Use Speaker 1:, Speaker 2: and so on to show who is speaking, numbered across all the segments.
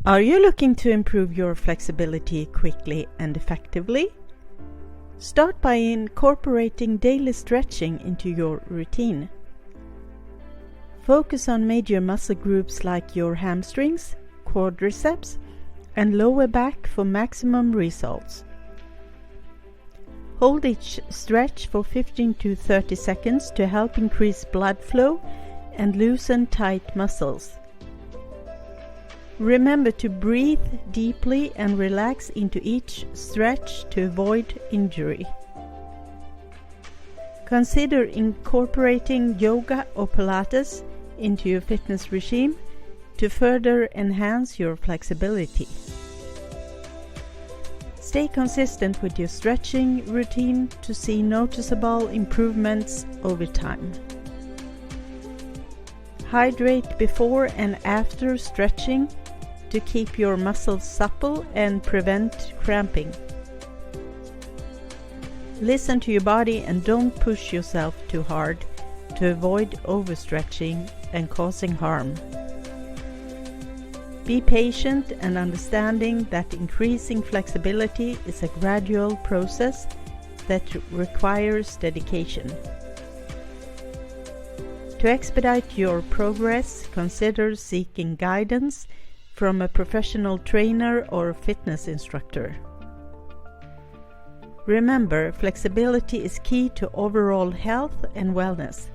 Speaker 1: Are you looking to improve your flexibility quickly and effectively? Start by incorporating daily stretching into your routine. Focus on major muscle groups like your hamstrings, quadriceps, and lower back for maximum results. Hold each stretch for 15 to 30 seconds to help increase blood flow and loosen tight muscles. Remember to breathe deeply and relax into each stretch to avoid injury. Consider incorporating yoga or Pilates into your fitness regime to further enhance your flexibility. Stay consistent with your stretching routine to see noticeable improvements over time. Hydrate before and after stretching to keep your muscles supple and prevent cramping. Listen to your body and don't push yourself too hard to avoid overstretching and causing harm. Be patient and understanding that increasing flexibility is a gradual process that requires dedication. To expedite your progress, consider seeking guidance from a professional trainer or fitness instructor. Remember, flexibility is key to overall health and wellness,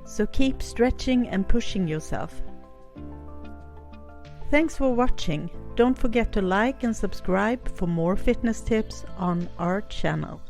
Speaker 1: so keep stretching and pushing yourself. Thanks for watching. Don't forget to like and subscribe for more fitness tips on our channel.